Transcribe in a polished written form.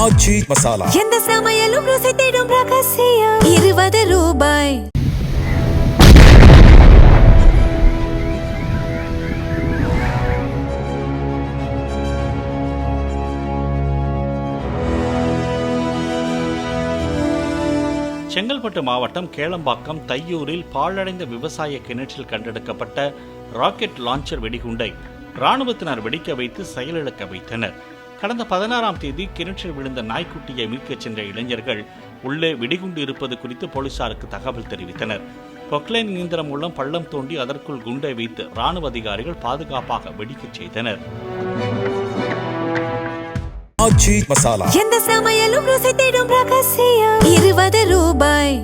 ஆச்சி மசாலா. எந்த சமையலும் ருசி தேடும் ரகசியம். 20 ரூபாய். செங்கல்பட்டு மாவட்டம் கேளம்பாக்கம் தையூரில் பாழடைந்த விவசாய கிணற்றில் கண்டெடுக்கப்பட்ட ராக்கெட் லான்ச்சர் வெடிகுண்டை ராணுவத்தினர் வெடிக்க வைத்து செயலிழக்க வைத்தனர். கடந்த 16ஆம் தேதி கிணற்றில் விழுந்த நாய்க்குட்டியை மீட்கச் சென்ற இளைஞர்கள் உள்ளே வெடிகுண்டு இருப்பது குறித்து போலீசாருக்கு தகவல் தெரிவித்தனர். பொக்லைன் இயந்திரம் மூலம் பள்ளம் தோண்டி அதற்குள் குண்டை வைத்து ராணுவ அதிகாரிகள் பாதுகாப்பாக வெடிக்கச் செய்தனர். ஆச்சி மசாலா. எந்த சமையலும் ருசி தேடும் ரகசியம். 20 ரூபாய்.